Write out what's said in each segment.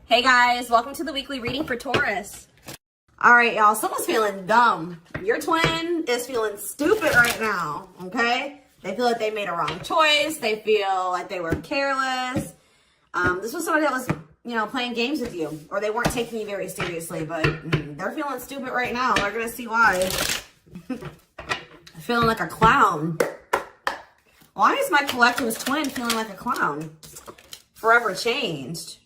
Hey guys, welcome to the weekly reading for Taurus. All right, y'all, someone's feeling dumb. Your twin is feeling stupid right now, okay? They feel like they made a wrong choice. They feel like they were careless. This was somebody that was, playing games with you, or they weren't taking you very seriously, but they're feeling stupid right now. They're going to see why. Feeling like a clown. Why is my collective's twin feeling like a clown? Forever changed.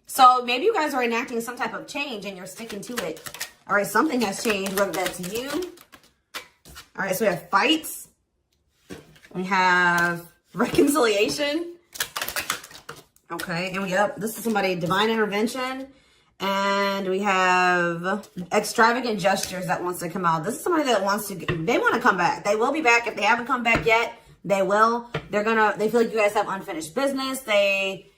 So maybe you guys are enacting some type of change and you're sticking to it. All right, something has changed, whether that's you. All right, so we have fights. We have reconciliation. Okay, and this is somebody, divine intervention. And we have extravagant gestures that wants to come out. This is somebody that they want to come back. They will be back. If they haven't come back yet, they will. They feel like you guys have unfinished business. They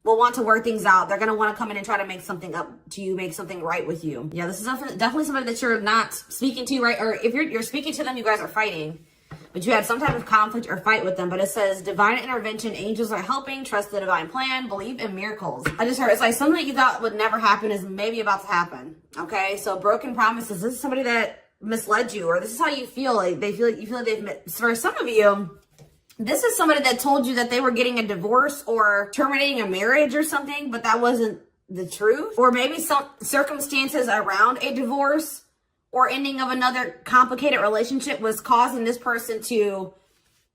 will want to work things out. They're going to want to come in and try to make something up to you, make something right with you. Yeah, this is definitely somebody that you're not speaking to, right? Or if you're speaking to them, you guys are fighting. But you had some type of conflict or fight with them. But it says, divine intervention, angels are helping, trust the divine plan, believe in miracles. I just heard, it's like something that you thought would never happen is maybe about to happen. Okay, so broken promises. This is somebody that misled you, or this is how you feel. Like you feel like they've, for some of you, this is somebody that told you that they were getting a divorce or terminating a marriage or something, but that wasn't the truth. Or maybe some circumstances around a divorce or ending of another complicated relationship was causing this person to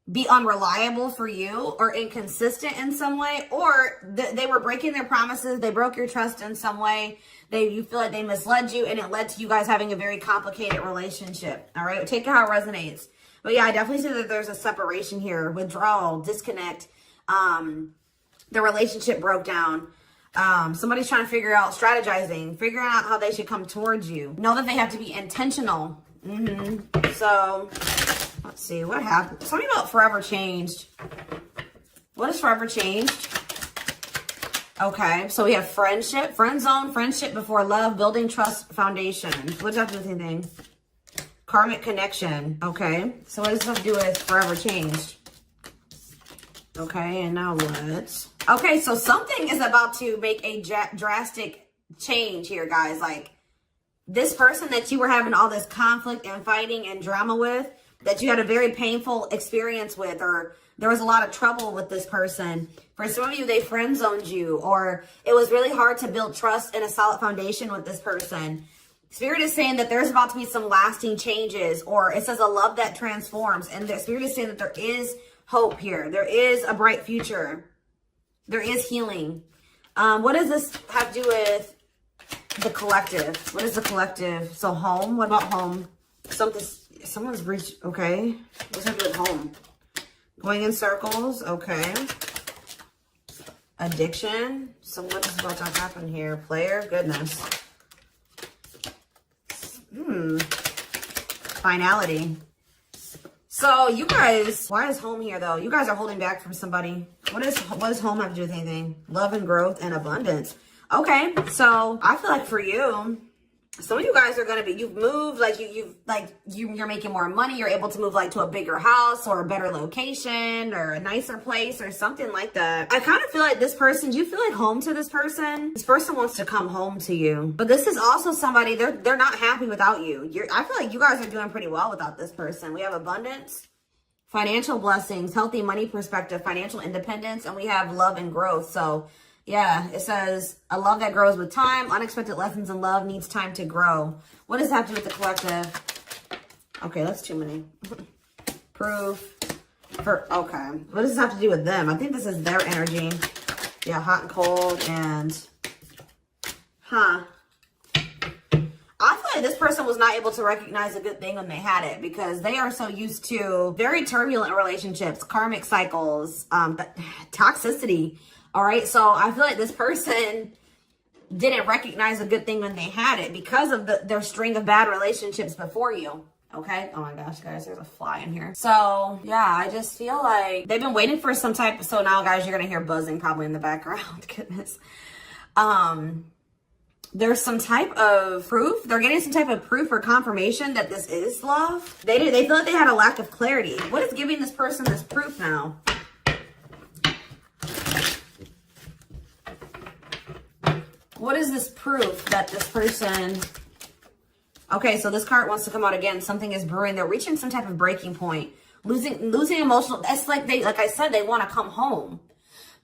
be unreliable for you or inconsistent in some way, or they were breaking their promises. They broke your trust in some way. You feel like they misled you, and it led to you guys having a very complicated relationship. All right, take it how it resonates. But yeah, I definitely see that there's a separation here, withdrawal, disconnect. The relationship broke down. Somebody's trying to figure out, strategizing, figuring out how they should come towards you. Know that they have to be intentional. So, let's see, what happened? Something about forever changed. What is forever changed? Okay, so we have friendship, friend zone, friendship before love, building trust foundation. What does that have to do with anything? Karmic connection. Okay, so what does this have to do with forever changed? Okay, and now what? Okay, so something is about to make a drastic change here, guys. Like, this person that you were having all this conflict and fighting and drama with, that you had a very painful experience with, or there was a lot of trouble with this person. For some of you, they friend zoned you, or it was really hard to build trust and a solid foundation with this person. Spirit is saying that there's about to be some lasting changes, or it says a love that transforms. And the Spirit is saying that there is hope here. There is a bright future. There is healing. What does this have to do with the collective? What is the collective? So home, what about home? Someone's reached, okay. What does that have to do with home? Going in circles, okay. Addiction. So what is about to happen here? Player, goodness. Finality. So you guys, why is home here though? You guys are holding back from somebody. What does home have to do with anything? Love and growth and abundance. Okay, so I feel like for you, some of you guys are gonna be, you've moved, like you're making more money. You're able to move like to a bigger house or a better location or a nicer place or something like that. I kind of feel like this person, do you feel like home to this person? This person wants to come home to you, but this is also somebody, they're not happy without you. I feel like you guys are doing pretty well without this person. We have abundance, financial blessings, healthy money perspective, financial independence, and we have love and growth. So yeah, it says a love that grows with time. Unexpected lessons in love needs time to grow. What does that have to do with the collective? Okay, that's too many. Proof. Okay. What does this have to do with them? I think this is their energy. Yeah, hot and cold and... I feel like this person was not able to recognize a good thing when they had it, because they are so used to very turbulent relationships, karmic cycles, toxicity. All right, so I feel like this person didn't recognize a good thing when they had it because of their string of bad relationships before you. Okay. Oh my gosh, guys, there's a fly in here. So yeah, I just feel like they've been waiting for some type. So now, guys, you're gonna hear buzzing probably in the background. Goodness. There's some type of proof. They're getting some type of proof or confirmation that this is love. They feel like they had a lack of clarity. What is giving this person this proof now? What is this proof that this person... Okay, so this card wants to come out again. Something is brewing. They're reaching some type of breaking point. Losing emotional... That's like like I said, they want to come home.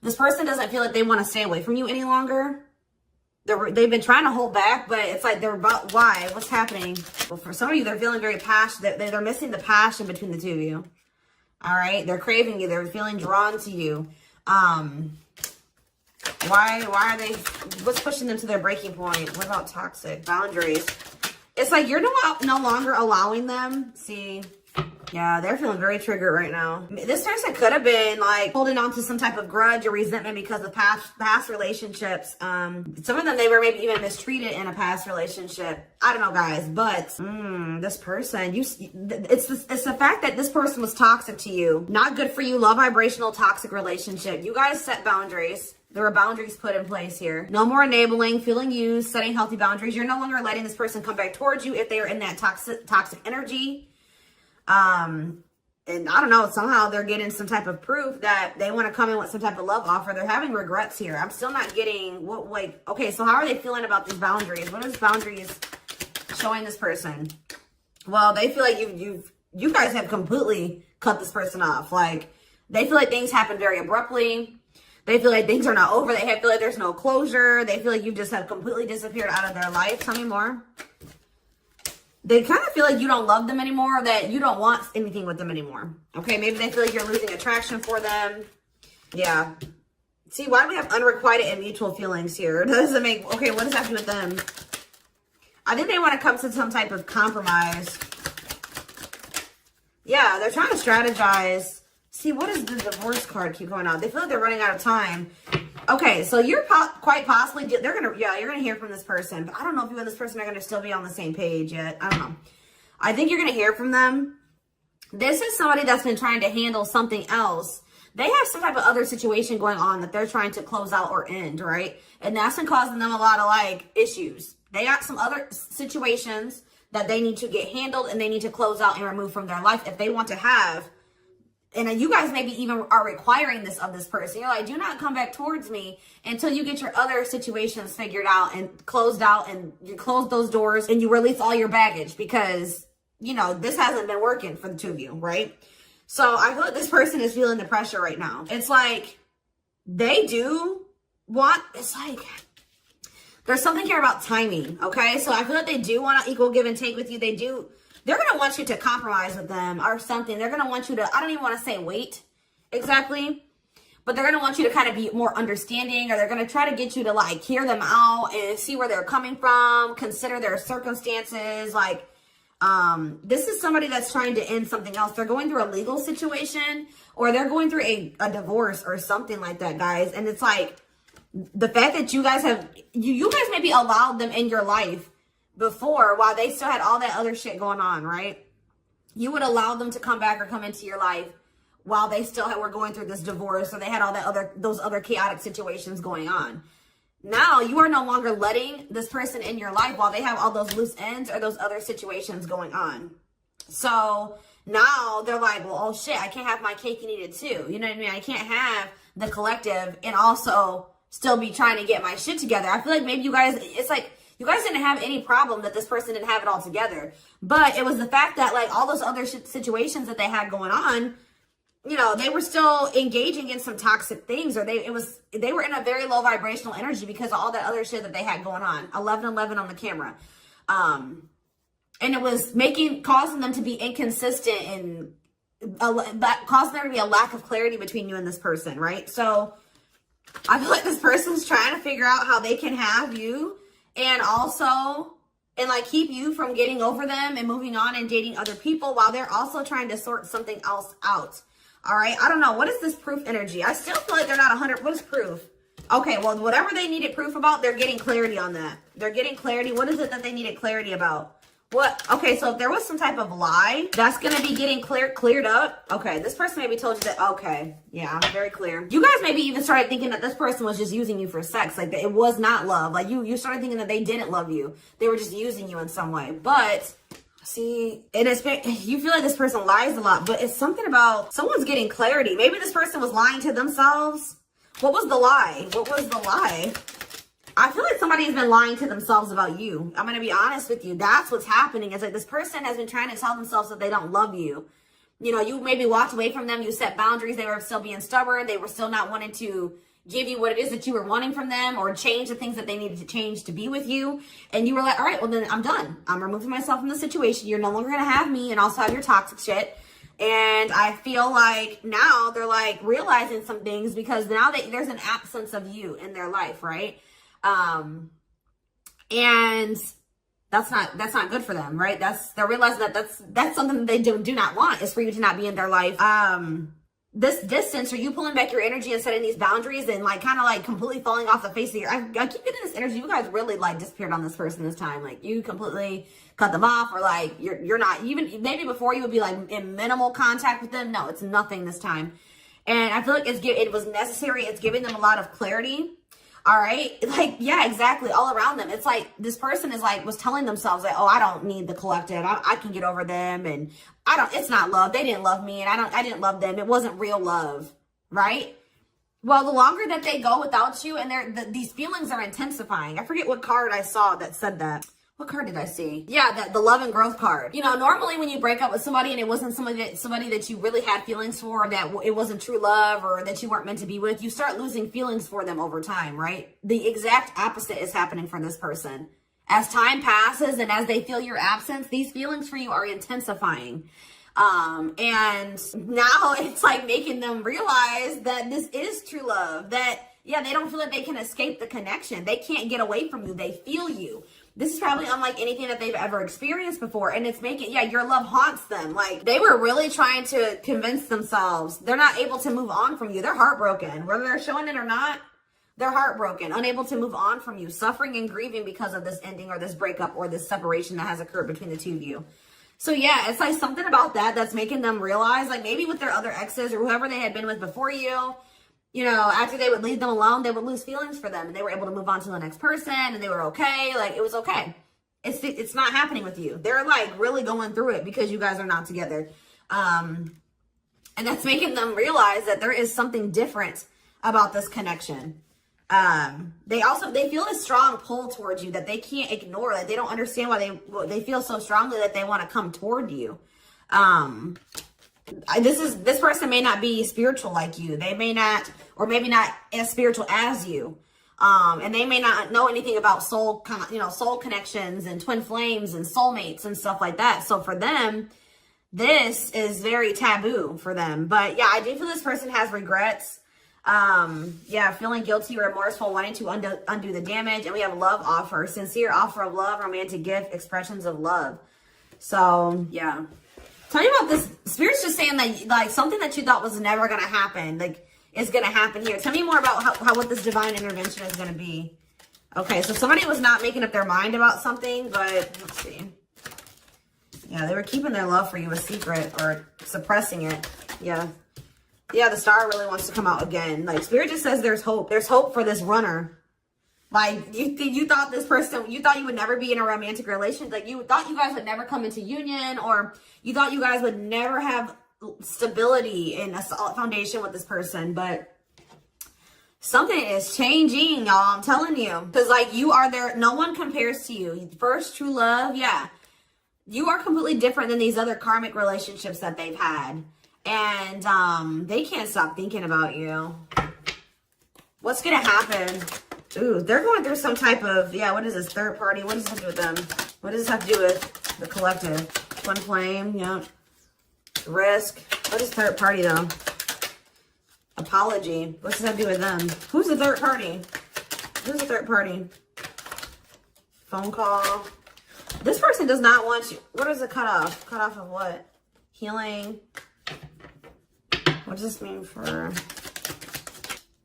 This person doesn't feel like they want to stay away from you any longer. They've been trying to hold back, but it's like they're about... Why? What's happening? Well, for some of you, they're feeling very passionate. They're missing the passion between the two of you. All right? They're craving you. They're feeling drawn to you. Why are they... What's pushing them to their breaking point? What about toxic? Boundaries. It's like you're no longer allowing them. See... Yeah, they're feeling very triggered right now. This person could have been like holding on to some type of grudge or resentment because of past relationships. Some of them, they were maybe even mistreated in a past relationship. I don't know, guys, but this person, it's the fact that this person was toxic to you. Not good for you. Low vibrational toxic relationship. You guys set boundaries. There were boundaries put in place here. No more enabling, feeling used, setting healthy boundaries. You're no longer letting this person come back towards you if they are in that toxic energy. And I don't know, somehow they're getting some type of proof that they want to come in with some type of love offer. They're having regrets here. I'm still not getting what, like, okay, so how are they feeling about these boundaries? What is boundaries showing this person? Well, they feel like you guys have completely cut this person off. Like, they feel like things happen very abruptly. They feel like things are not over. They feel like there's no closure. They feel like you just have completely disappeared out of their life. Tell me more. They kind of feel like you don't love them anymore, or that you don't want anything with them anymore. Okay, maybe they feel like you're losing attraction for them. Yeah. See, why do we have unrequited and mutual feelings here? Does it make... Okay, what does that have to do with them? I think they want to come to some type of compromise. Yeah, they're trying to strategize. See, what does the divorce card keep going on? They feel like they're running out of time. Okay, so you're quite possibly, you're gonna hear from this person, but I don't know if you and this person are gonna still be on the same page yet. I don't know. I think you're gonna hear from them. This is somebody that's been trying to handle something else. They have some type of other situation going on that they're trying to close out or end, right? And that's been causing them a lot of like issues. They got some other situations that they need to get handled and they need to close out and remove from their life if they want to have. And you guys maybe even are requiring this of this person. You're like, do not come back towards me until you get your other situations figured out and closed out, and you close those doors and you release all your baggage because, you know, this hasn't been working for the two of you, right? So I feel like this person is feeling the pressure right now. It's like they do want, it's like there's something here about timing, okay? So I feel like they do want to equal give and take with you. They're going to want you to compromise with them or something. They're going to want you to, I don't even want to say wait exactly, but they're going to want you to kind of be more understanding, or they're going to try to get you to like hear them out and see where they're coming from, consider their circumstances. Like, this is somebody that's trying to end something else. They're going through a legal situation, or they're going through a divorce or something like that, guys. And it's like the fact that you guys have, you guys maybe allowed them in your life before while they still had all that other shit going on, right? You would allow them to come back or come into your life while they still were going through this divorce, or they had all that those other chaotic situations going on. Now you are no longer letting this person in your life while they have all those loose ends or those other situations going on. So now they're like, well, oh shit, I can't have my cake and eat it too. You know what I mean? I can't have the collective and also still be trying to get my shit together. I feel like maybe you guys, it's like, you guys didn't have any problem that this person didn't have it all together. But it was the fact that like all those other situations that they had going on, you know, they were still engaging in some toxic things, or they were in a very low vibrational energy because of all that other shit that they had going on. 1111 on the camera. And it was causing them to be inconsistent and causing there to be a lack of clarity between you and this person, right? So I feel like this person's trying to figure out how they can have you and also, and like keep you from getting over them and moving on and dating other people while they're also trying to sort something else out. All right. I don't know. What is this proof energy? I still feel like they're not 100. What is proof? Okay. Well, whatever they needed proof about, they're getting clarity on that. They're getting clarity. What is it that they needed clarity about? What? Okay. So if there was some type of lie, that's going to be getting cleared up. Okay. This person maybe told you that. Okay. Yeah. Very clear. You guys maybe even started thinking that this person was just using you for sex. Like it was not love. Like you started thinking that they didn't love you. They were just using you in some way. But see, and you feel like this person lies a lot, but it's something about someone's getting clarity. Maybe this person was lying to themselves. What was the lie? What was the lie? I feel like somebody has been lying to themselves about you. I'm going to be honest with you. That's what's happening. It's like this person has been trying to tell themselves that they don't love you. You know, you maybe walked away from them. You set boundaries. They were still being stubborn. They were still not wanting to give you what it is that you were wanting from them, or change the things that they needed to change to be with you. And you were like, all right, well then I'm done. I'm removing myself from the situation. You're no longer going to have me and also have your toxic shit. And I feel like now they're like realizing some things because now there's an absence of you in their life, right? And that's not good for them, right? They're realizing that that's something that they do not want, is for you to not be in their life. This distance, or you pulling back your energy and setting these boundaries and like kind of like completely falling off the face of I keep getting this energy. You guys really like disappeared on this person this time. Like you completely cut them off, or like you're not even, maybe before you would be like in minimal contact with them. No, it's nothing this time. And I feel like it was necessary. It's giving them a lot of clarity. All right. Like, yeah, exactly. All around them. It's like this person was telling themselves like, oh, I don't need the collective. I can get over them. And it's not love. They didn't love me. And I didn't love them. It wasn't real love. Right. Well, the longer that they go without you, and these feelings are intensifying. I forget what card I saw that said that. What card did I see? Yeah, the love and growth card. You know, normally when you break up with somebody and it wasn't somebody that you really had feelings for, that it wasn't true love, or that you weren't meant to be with, you start losing feelings for them over time, right? The exact opposite is happening for this person. As time passes and as they feel your absence, these feelings for you are intensifying. And now it's like making them realize that this is true love, that, yeah, they don't feel like they can escape the connection. They can't get away from you. They feel you. This is probably unlike anything that they've ever experienced before. And it's your love haunts them. Like, they were really trying to convince themselves they're not able to move on from you. They're heartbroken. Whether they're showing it or not, they're heartbroken, unable to move on from you, suffering and grieving because of this ending or this breakup or this separation that has occurred between the two of you. So yeah, it's like something about that's making them realize, like maybe with their other exes or whoever they had been with before you, you know, after they would leave them alone, they would lose feelings for them and they were able to move on to the next person and they were okay. Like, it was okay. It's not happening with you. They're like really going through it because you guys are not together. And that's making them realize that there is something different about this connection. They feel a strong pull towards you that they can't ignore. Like, they don't understand why they feel so strongly that they want to come toward you. This person may not be spiritual like you. They may not, or maybe not as spiritual as you. And they may not know anything about soul connections and twin flames and soulmates and stuff like that. So for them, this is very taboo for them. But yeah, I do feel this person has regrets. Feeling guilty or remorseful, wanting to undo the damage. And we have love offer, sincere offer of love, romantic gift, expressions of love. So yeah. Tell me about this. Spirit's just saying that, like, something that you thought was never going to happen, like, is going to happen here. Tell me more about how what this divine intervention is going to be. Okay, so somebody was not making up their mind about something, but let's see. Yeah, they were keeping their love for you a secret or suppressing it. Yeah. Yeah, the star really wants to come out again. Like, Spirit just says there's hope. There's hope for this runner. Like, you thought this person, you thought you would never be in a romantic relationship. Like, you thought you guys would never come into union, or you thought you guys would never have stability in a solid foundation with this person. But something is changing, y'all. I'm telling you. Because, like, you are there. No one compares to you. First true love. Yeah. You are completely different than these other karmic relationships that they've had. And they can't stop thinking about you. What's going to happen? Ooh, they're going through some type of, what is this, third party? What does this have to do with them? What does this have to do with the collective? Twin flame, yeah. Risk. What is third party, though? Apology. What does that have to do with them? Who's the third party? Who's the third party? Phone call. This person does not want you. What is the cutoff? Cutoff of what? Healing. What does this mean for...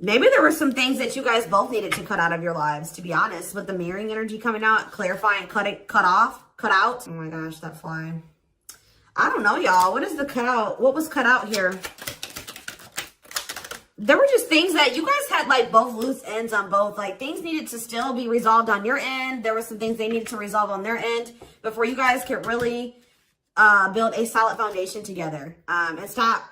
Maybe there were some things that you guys both needed to cut out of your lives, to be honest. With the mirroring energy coming out, clarifying, cut out. Oh my gosh, that fly. I don't know, y'all. What is the cutout? What was cut out here? There were just things that you guys had, like, both loose ends on both. Like, things needed to still be resolved on your end. There were some things they needed to resolve on their end before you guys could really build a solid foundation together. And stop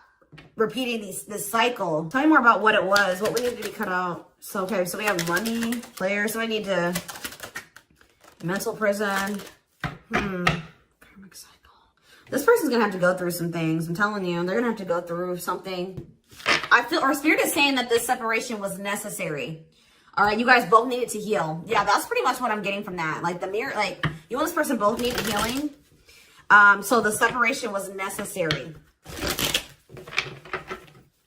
repeating this cycle. Tell me more about what it was. What we needed to be cut out. So, okay, so we have money, player. So I need to... Mental prison. Karmic cycle. This person's going to have to go through some things. I'm telling you. They're going to have to go through something. I feel... Or Spirit is saying that this separation was necessary. All right, you guys both needed to heal. Yeah, that's pretty much what I'm getting from that. Like, the mirror... Like, you and this person both needed healing. So the separation was necessary.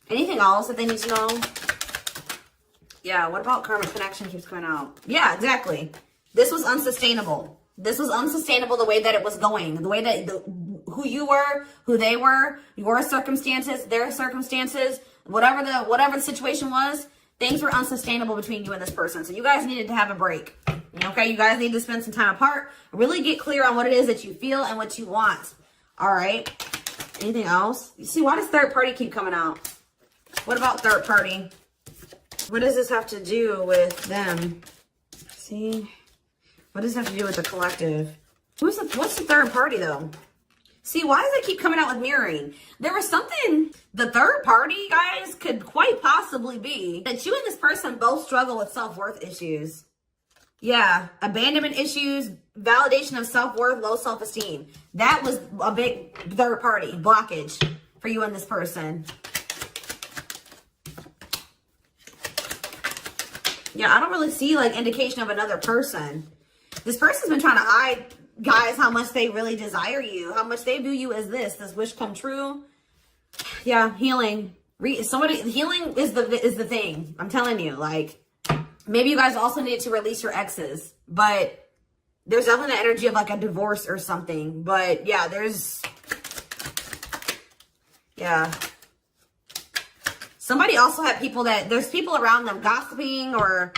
Anything else that they need to know? Yeah, what about karmic connection keeps coming out? Yeah, exactly. This was unsustainable. This was unsustainable the way that it was going. The way that who you were, who they were, your circumstances, their circumstances, whatever the situation was, things were unsustainable between you and this person. So you guys needed to have a break. Okay, you guys need to spend some time apart. Really get clear on what it is that you feel and what you want. All right. Anything else? You see, why does third party keep coming out? What about third party? What does this have to do with them? See? What does this have to do with the collective? What's the third party, though? See, why does it keep coming out with mirroring? There was something, the third party, guys, could quite possibly be that you and this person both struggle with self-worth issues. Yeah, abandonment issues, validation of self-worth, low self-esteem. That was a big third party blockage for you and this person. Yeah, I don't really see like indication of another person. This person's been trying to hide, guys, how much they really desire you, how much they view you as this wish come true. Yeah, healing. Healing is the thing. I'm telling you, like, maybe you guys also need to release your exes, but there's definitely the energy of like a divorce or something. But yeah, yeah. Somebody also had people there's people around them gossiping, or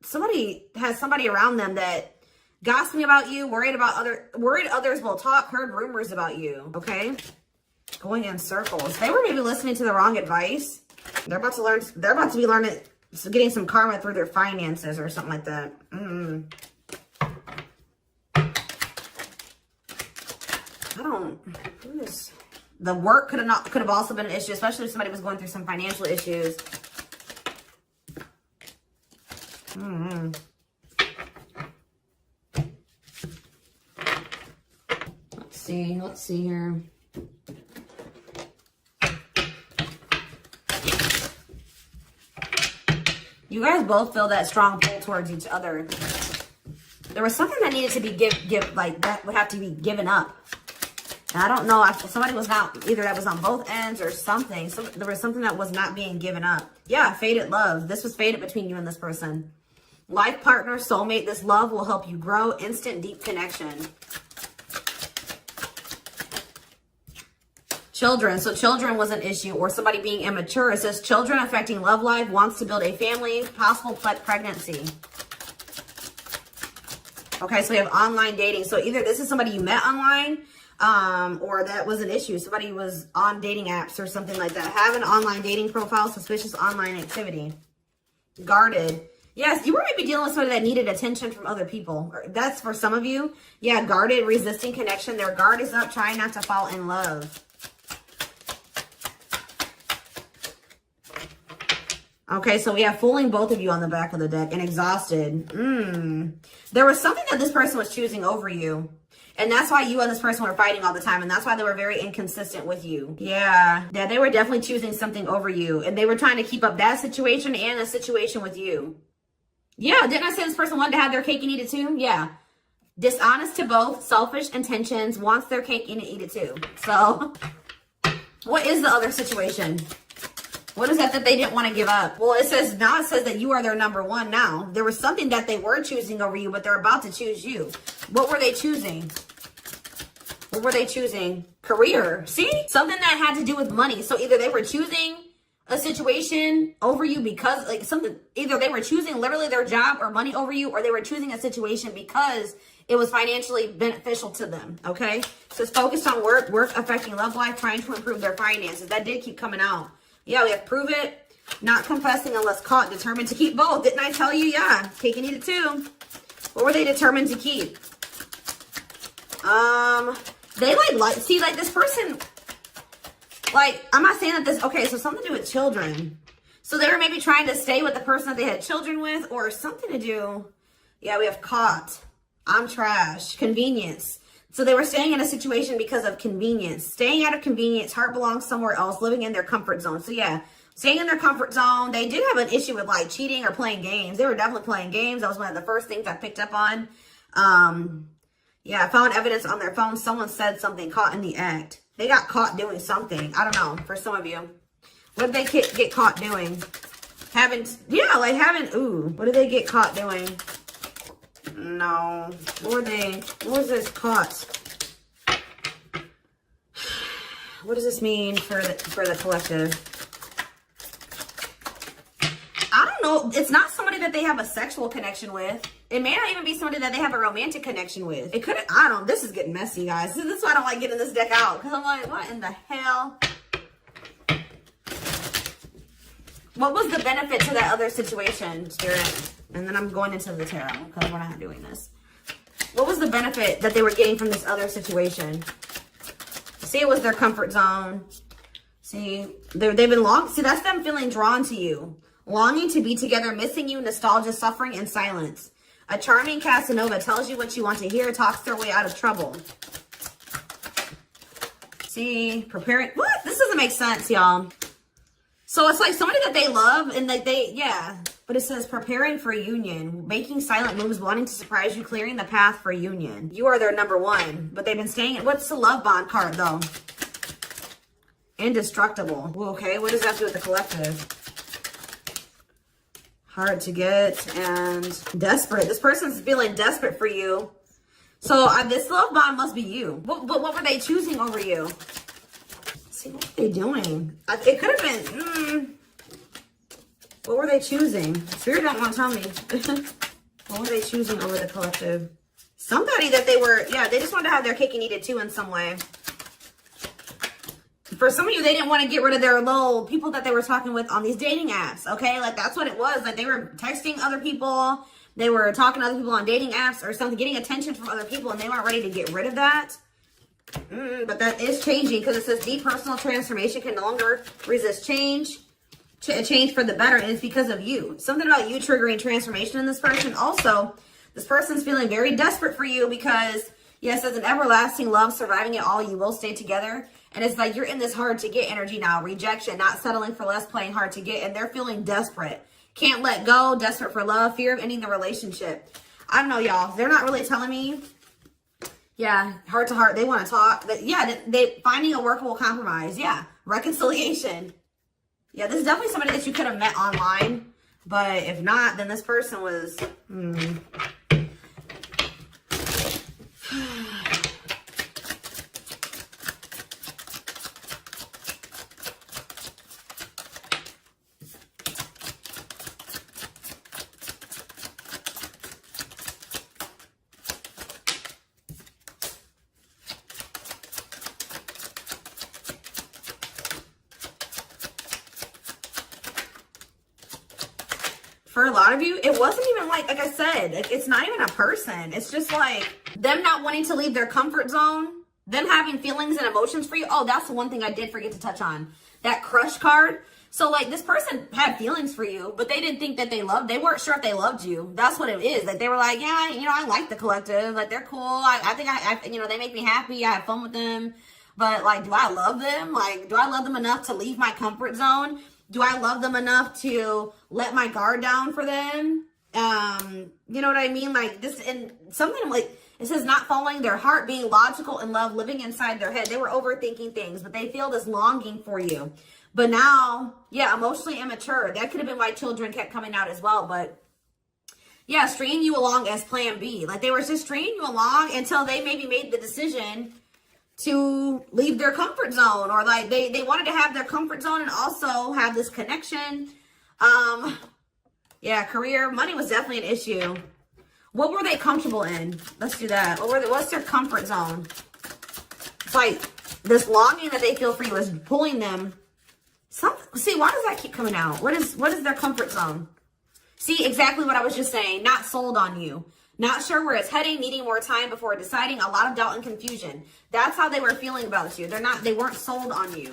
somebody has somebody around them that gossiping about you, worried others will talk, heard rumors about you, okay? Going in circles. They were maybe listening to the wrong advice. They're about to be learning, getting some karma through their finances or something like that. The work could have also been an issue, especially if somebody was going through some financial issues. Let's see here. You guys both feel that strong pull towards each other. There was something that needed to be that would have to be given up. And I don't know if somebody was not, either that was on both ends or something. So there was something that was not being given up. Yeah, fated love. This was fated between you and this person. Life partner, soulmate, this love will help you grow. Instant, deep connection. Children. So children was an issue, or somebody being immature. It says children affecting love life, wants to build a family, possible pregnancy. Okay, so we have online dating. So either this is somebody you met online, or that was an issue. Somebody was on dating apps or something like that. Have an online dating profile, suspicious online activity. Guarded. Yes, you were maybe dealing with somebody that needed attention from other people. That's for some of you. Yeah, guarded, resisting connection. Their guard is up, trying not to fall in love. Okay, so we have fooling both of you on the back of the deck and exhausted. There was something that this person was choosing over you. And that's why you and this person were fighting all the time. And that's why they were very inconsistent with you. Yeah, they were definitely choosing something over you. And they were trying to keep up that situation and a situation with you. Yeah, didn't I say this person wanted to have their cake and eat it too? Yeah. Dishonest to both, selfish intentions, wants their cake and eat it too. So, what is the other situation? What is that they didn't want to give up? Well, it says that you are their number one now. There was something that they were choosing over you, but they're about to choose you. What were they choosing? What were they choosing? Career. See? Something that had to do with money. So either they were choosing a situation over you because like something, either they were choosing literally their job or money over you, or they were choosing a situation because it was financially beneficial to them. Okay? So it's focused on work affecting love life, trying to improve their finances. That did keep coming out. Yeah, we have prove it, not confessing unless caught, determined to keep both. Didn't I tell you? Yeah, cake and eat it too. What were they determined to keep? They like see, like this person, Like, I'm not saying that this, okay, so something to do with children. So they were maybe trying to stay with the person that they had children with, or something to do. Yeah, we have caught. I'm trash. Convenience. So they were staying in a situation because of convenience. Staying out of convenience. Heart belongs somewhere else. Living in their comfort zone. So yeah, staying in their comfort zone. They did have an issue with like cheating or playing games. They were definitely playing games. That was one of the first things I picked up on. Yeah, I found evidence on their phone. Someone said something, caught in the act. They got caught doing something. I don't know, for some of you. What did they get caught doing? Ooh, what did they get caught doing? No. What was this caught? What does this mean for the collective? I don't know. It's not somebody that they have a sexual connection with. It may not even be somebody that they have a romantic connection with. It could, this is getting messy, guys. This is why I don't like getting this deck out. Because I'm like, what in the hell? What was the benefit to that other situation, Spirit? And then I'm going into the tarot because we're not doing this. What was the benefit that they were getting from this other situation? See, it was their comfort zone. See, they've been see, that's them feeling drawn to you. Longing to be together, missing you, nostalgia, suffering, and silence. A charming Casanova tells you what you want to hear, talks their way out of trouble. See, preparing. What? This doesn't make sense, y'all. So it's like somebody that they love and like but it says preparing for a union, making silent moves, wanting to surprise you, clearing the path for a union. You are their number one, but they've been staying. What's the love bond card though? Indestructible. Well, okay, what does that do with the collective? Hard to get and desperate. This person's feeling desperate for you. So this love bond must be you. What were they choosing over you? See, what were they doing? It could have been, what were they choosing? Spirit don't want to tell me. What were they choosing over the collective? Somebody that they just wanted to have their cake and eat it too in some way. For some of you, they didn't want to get rid of their little people that they were talking with on these dating apps, okay? Like, that's what it was. Like, they were texting other people. They were talking to other people on dating apps or something, getting attention from other people, and they weren't ready to get rid of that. But that is changing because it says deep personal transformation can no longer resist change. Change for the better, and it's because of you. Something about you triggering transformation in this person. Also, this person's feeling very desperate for you because, yes, as an everlasting love, surviving it all, you will stay together. And it's like you're in this hard to get energy now. Rejection, not settling for less, playing hard to get. And they're feeling desperate. Can't let go, desperate for love, fear of ending the relationship. I don't know, y'all. They're not really telling me. Yeah, heart to heart. They want to talk. But yeah, they finding a workable compromise. Yeah, reconciliation. Yeah, this is definitely somebody that you could have met online. But if not, then this person was... For a lot of you, it wasn't even like I said, it's not even a person. It's just like them not wanting to leave their comfort zone, them having feelings and emotions for you. Oh, that's the one thing I did forget to touch on. That crush card. So like this person had feelings for you, but they didn't think that they weren't sure if they loved you. That's what it is. Like they were like, yeah, I like the collective. Like they're cool. I think they make me happy. I have fun with them. But like, do I love them? Like, do I love them enough to leave my comfort zone? Do I love them enough to let my guard down for them? You know what I mean? Like this, and something like, it says not following their heart, being logical in love, living inside their head. They were overthinking things, but they feel this longing for you. But now, yeah, emotionally immature. That could have been why children kept coming out as well. But yeah, stringing you along as plan B. Like they were just stringing you along until they maybe made the decision to leave their comfort zone, or like they wanted to have their comfort zone and also have this connection. Yeah, career, money was definitely an issue. What were they comfortable in? Let's do that. What's their comfort zone? It's like this longing that they feel for you is pulling them. See, why does that keep coming out? What is their comfort zone? See, exactly what I was just saying. Not sold on you. Not sure where it's heading, needing more time before deciding, a lot of doubt and confusion. That's how they were feeling about you. They weren't sold on you.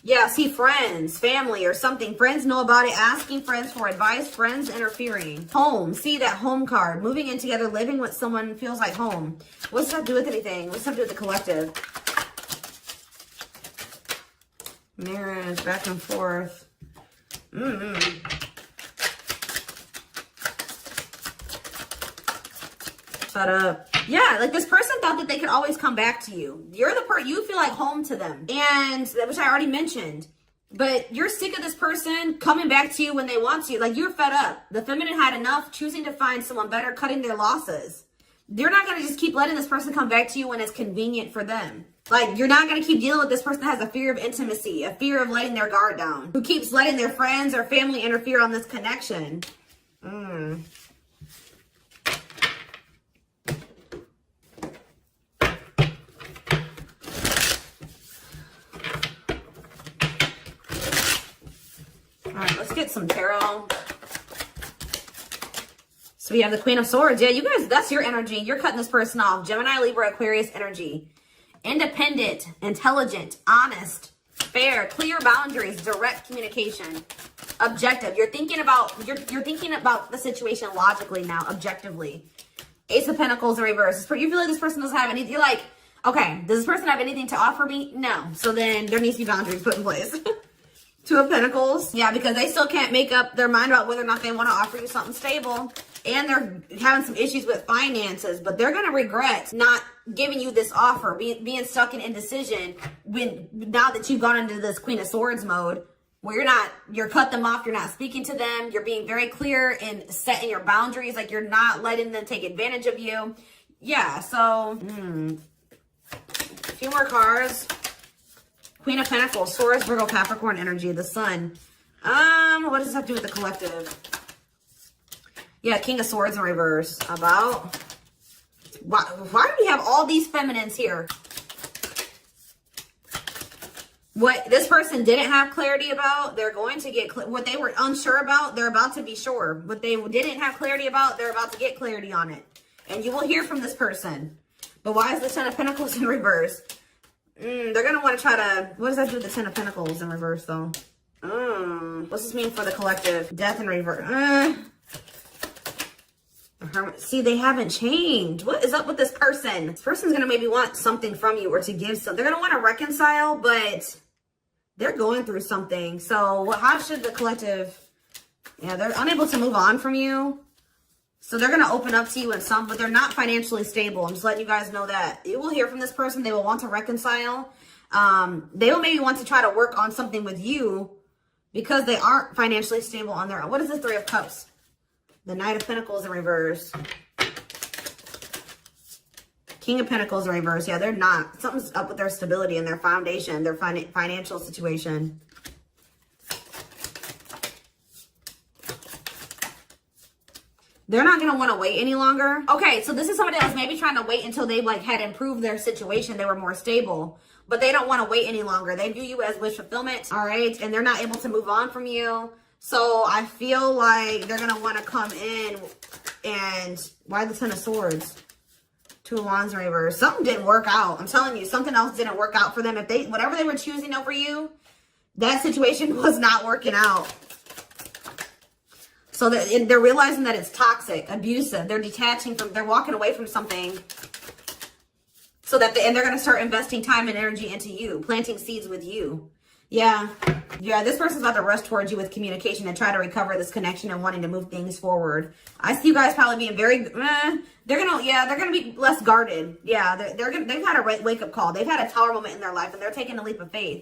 Yeah, see, friends, family or something. Friends know about it, asking friends for advice, friends interfering. Home, see that home card. Moving in together, living with someone feels like home. What's that to do with anything? What's that to do with the collective? Marriage, back and forth. Shut up. Yeah, like this person thought that they could always come back to you. You're the person, you feel like home to them. And, which I already mentioned. But you're sick of this person coming back to you when they want to. Like, you're fed up. The feminine had enough, choosing to find someone better, cutting their losses. You're not going to just keep letting this person come back to you when it's convenient for them. Like, you're not going to keep dealing with this person that has a fear of intimacy, a fear of letting their guard down, who keeps letting their friends or family interfere on this connection. All right, let's get some tarot. So we have the Queen of Swords. Yeah, you guys, that's your energy. You're cutting this person off. Gemini, Libra, Aquarius energy. Independent, intelligent, honest, fair, clear boundaries, direct communication, objective. You're thinking about you're thinking about the situation logically now, objectively. Ace of Pentacles in reverse. You feel like this person doesn't have anything. You're like, okay, does this person have anything to offer me? No. So then there needs to be boundaries put in place. Two of Pentacles. Yeah, because they still can't make up their mind about whether or not they want to offer you something stable. And they're having some issues with finances, but they're going to regret not giving you this offer, being stuck in indecision now that you've gone into this Queen of Swords mode where you're cut them off, you're not speaking to them, you're being very clear and setting your boundaries, like you're not letting them take advantage of you. Yeah, so, a few more cards. Queen of Pentacles, Taurus, Virgo, Capricorn energy, the Sun. What does this have to do with the collective? Yeah, King of Swords in reverse. About why do we have all these feminines here? What this person didn't have clarity about, they're going to get what they were unsure about, they're about to be sure. What they didn't have clarity about, they're about to get clarity on it. And you will hear from this person. But why is the Ten of Pentacles in reverse? They're going to want to try to... What does that do with the Ten of Pentacles in reverse, though? What's this mean for the collective? Death in reverse. See, they haven't changed. What is up with this person? This person's going to maybe want something from you or to give something. They're going to want to reconcile, but they're going through something. So how should the collective... Yeah, they're unable to move on from you. So they're going to open up to you in some, but they're not financially stable. I'm just letting you guys know that. You will hear from this person. They will want to reconcile. They will maybe want to try to work on something with you because they aren't financially stable on their own. What is the Three of Cups? The Knight of Pentacles in reverse. King of Pentacles in reverse. Yeah, they're not. Something's up with their stability and their foundation, their financial situation. They're not going to want to wait any longer. Okay, so this is somebody else maybe trying to wait until they had improved their situation. They were more stable. But they don't want to wait any longer. They view you as wish fulfillment. All right, and they're not able to move on from you. So I feel like they're going to want to come in and... Why the Ten of Swords? Two of Wands in reverse. Something didn't work out. I'm telling you, something else didn't work out for them. If whatever they were choosing over you, that situation was not working out. So they're realizing that it's toxic, abusive. They're detaching from, they're walking away from something. So that, and they're going to start investing time and energy into you, planting seeds with you. Yeah. Yeah, this person's about to rush towards you with communication and try to recover this connection and wanting to move things forward. I see you guys probably being very, they're going to be less guarded. Yeah, they've had a wake-up call. They've had a tower moment in their life and they're taking a leap of faith.